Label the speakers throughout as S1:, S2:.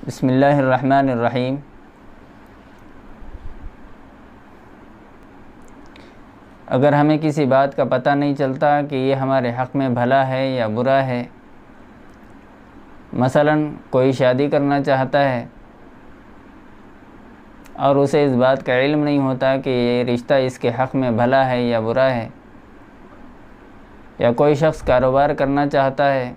S1: بسم اللہ الرحمن الرحیم۔ اگر ہمیں کسی بات کا پتہ نہیں چلتا کہ یہ ہمارے حق میں بھلا ہے یا برا ہے، مثلاً کوئی شادی کرنا چاہتا ہے اور اسے اس بات کا علم نہیں ہوتا کہ یہ رشتہ اس کے حق میں بھلا ہے یا برا ہے، یا کوئی شخص کاروبار کرنا چاہتا ہے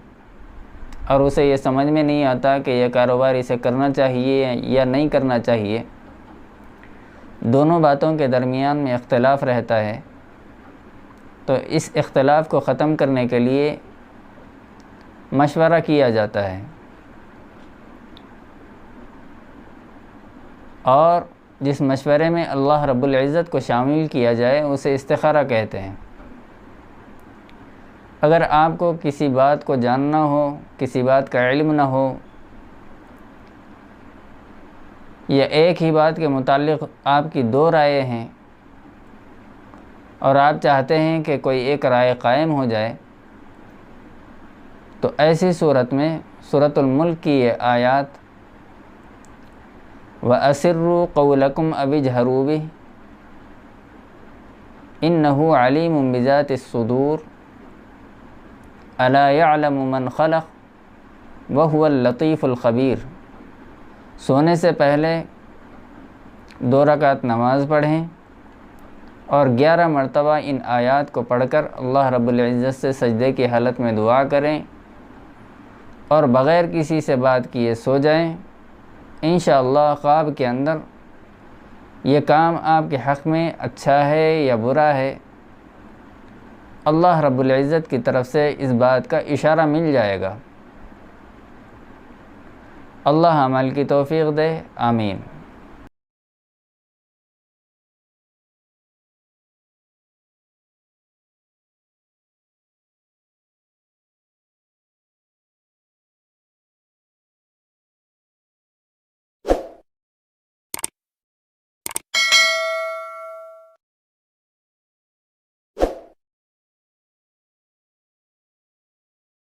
S1: اور اسے یہ سمجھ میں نہیں آتا کہ یہ کاروبار اسے کرنا چاہیے یا نہیں کرنا چاہیے، دونوں باتوں کے درمیان میں اختلاف رہتا ہے، تو اس اختلاف کو ختم کرنے کے لیے مشورہ کیا جاتا ہے، اور جس مشورے میں اللہ رب العزت کو شامل کیا جائے اسے استخارہ کہتے ہیں۔ اگر آپ کو کسی بات کو جاننا ہو، کسی بات کا علم نہ ہو، یا ایک ہی بات کے متعلق آپ کی دو رائے ہیں اور آپ چاہتے ہیں کہ کوئی ایک رائے قائم ہو جائے، تو ایسی صورت میں سورۃ الملک کی یہ آیات وَأَسِرُّوا قَوْلَكُمْ أَوِ اجْهَرُوا بِهِ إِنَّهُ عَلِيمٌ بِذَاتِ الصُّدُورِ أَلَا يَعْلَمُ مَنْ خَلَقَ وَهُوَ اللَّطِيفُ الْخَبِيرُ، سونے سے پہلے 2 رکعت نماز پڑھیں اور 11 مرتبہ ان آیات کو پڑھ کر اللہ رب العزت سے سجدے کی حالت میں دعا کریں اور بغیر کسی سے بات کیے سو جائیں۔ انشاءاللہ خواب کے اندر یہ کام آپ کے حق میں اچھا ہے یا برا ہے، اللہ رب العزت کی طرف سے اس بات کا اشارہ مل جائے گا۔ اللہ عمل کی توفیق دے، آمین۔